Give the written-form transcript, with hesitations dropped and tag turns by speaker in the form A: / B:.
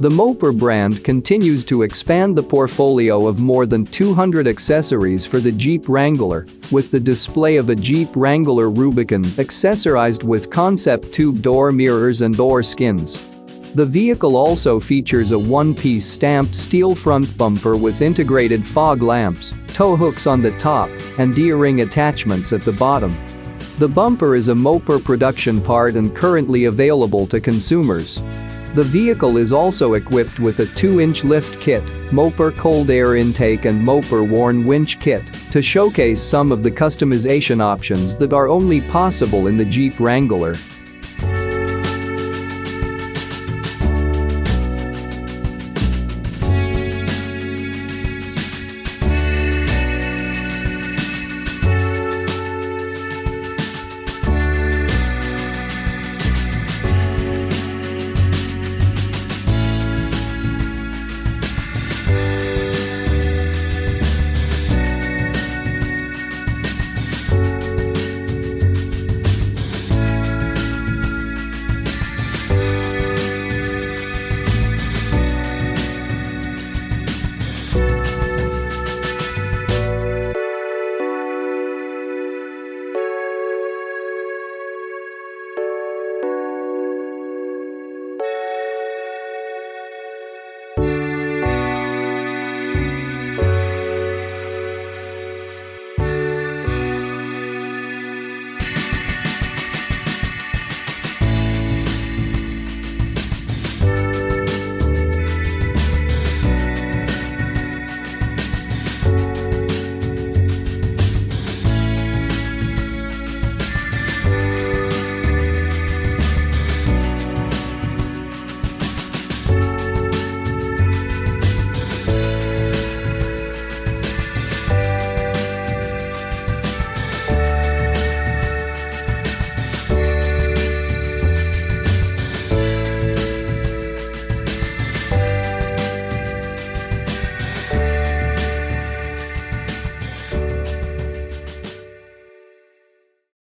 A: The Mopar brand continues to expand the portfolio of more than 200 accessories for the Jeep Wrangler, with the display of a Jeep Wrangler Rubicon accessorized with concept tube door mirrors and door skins. The vehicle also features a one-piece stamped steel front bumper with integrated fog lamps, tow hooks on the top, and D-ring attachments at the bottom. The bumper is a Mopar production part and currently available to consumers. The vehicle is also equipped with a 2-inch lift kit, Mopar cold air intake and Mopar Warn winch kit to showcase some of the customization options that are only possible in the Jeep Wrangler.